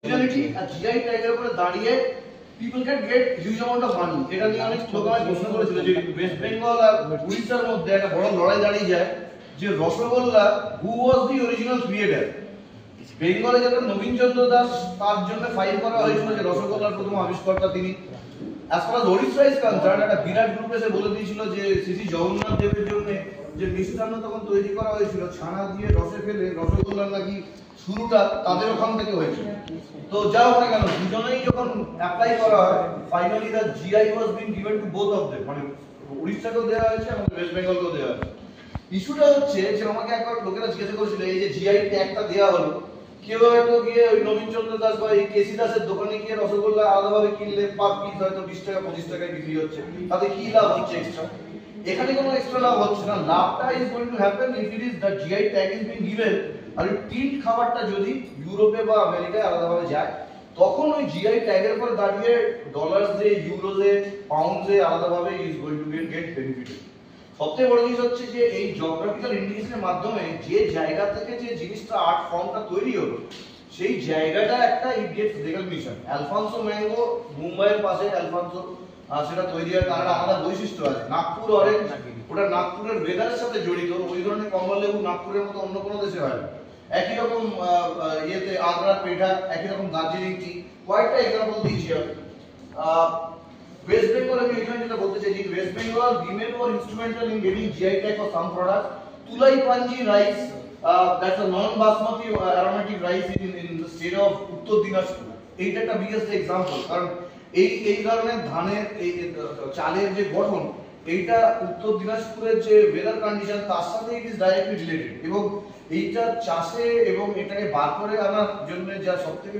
GI ট্যাগের উপরে দাঁড়িয়ে people can get huge amount of money. এটা নিয়ে অনেক লোক আমাকে প্রশ্ন করেছিল যে ওয়েস্ট বেঙ্গল আর উড়িষ্যার মধ্যে একটা বড় লড়াই দাঁড়িয়ে যায় যে রসগোল্লা হু ওয়াজ দি অরিজিনাল ক্রিয়েটর। বেঙ্গলে যেটা নবীন চন্দ্র দাস তার জন্য ফাইল করা হয়েছিল যে রসগোল্লার প্রথম আবিষ্কর্তা তিনি। as far as Odisha is concerned, একটা বিরাট গ্রুপ এসে বলে দিয়েছিল যে শ্রী জগন্নাথ দেবের জন্য যে মিষ্টান্ন তখন তৈরি করা হয়েছিল ছানা দিয়ে রসে ফেলে রসগোল্লার নাকি শুরুটা তাদের ওখান থেকে হয়েছিল। তো যাও না কেন দুজনেই যখন অ্যাপ্লাই করা হয় finally the GI was being given to both of them, মানে উড়িষ্যাকেও দেওয়া হয়েছে এবং ওয়েস্ট বেঙ্গলকেও দেওয়া হয়েছে। ইস্যুটা হচ্ছে যে আমাকে একবার লোকেরা জিজ্ঞাসা করেছিল এই যে জিআই ট্যাগটা দেওয়া হলো কেউ হয়তো গিয়ে ওই নবীন চন্দ্র দাস বা এই কেসি দাসের দোকানে গিয়ে রসগোল্লা আলাদাভাবে কিনলে পার পিস হয়তো 20 টাকা 25 টাকায় বিক্রি হচ্ছে, তাতে কি লাভ হচ্ছে এক্সট্রা? এখানে কোনো এক্সট্রা লাভ হচ্ছে না। লাভটা is going to happen if it is the GI tag is being given. আর ওই টিন্ট খাবারটা যদি ইউরোপে বা আমেরিকায় আলাদাভাবে যায় তখন ওই জিআই ট্যাগের উপর দাঁড়িয়ে ডলার্সে ইউরোজে পাউন্ডসে আলাদাভাবে is going to get benefited. সবচেয়ে বড় জিনিস হচ্ছে যে এই জিওগ্রাফিক্যাল ইন্ডিকেশনের মাধ্যমে যে জায়গা থেকে যে জিনিসটা আর্ট ফর্মটা তৈরি হলো সেই জায়গাটা একটা it gets recognition. Alphonso mango মুম্বাইয়ের পাশে অ্যালফান্সো সেটা তৈরি হয়, তার আলাদা বৈশিষ্ট্য আছে। নাগপুর অরেঞ্জ ওটা নাগপুরের ওয়েদারের সাথে জড়িত, ওই ধরনের কমলা লেবু নাগপুরের মতো অন্য কোনো দেশে হয় না। একই রকম ইয়েতে আগ্রার পেঠা, একই রকম দার্জিলিং টি। কয়েকটা এক্সাম্পল দিয়েছি আমি। West Bengal, আমি এখানে যেটা বলতে চাইছি, West Bengal women were instrumental in getting GI tag for some products. Tulai Panji rice, that's a non-basmati aromatic rice in the state of Uttar Dinajpur. এইটা একটা biggest example, কারণ এই ধরনের ধানের এই চালের যে গঠন এইটা উত্তর দিনাজপুরের যে ওয়েদার কন্ডিশন তার সাথে ইট ইজ ডাইরেক্টলি রিলেটেড, এবং এইটা চাষে এবং এটাকে বার করে আনার জন্য যা সবথেকে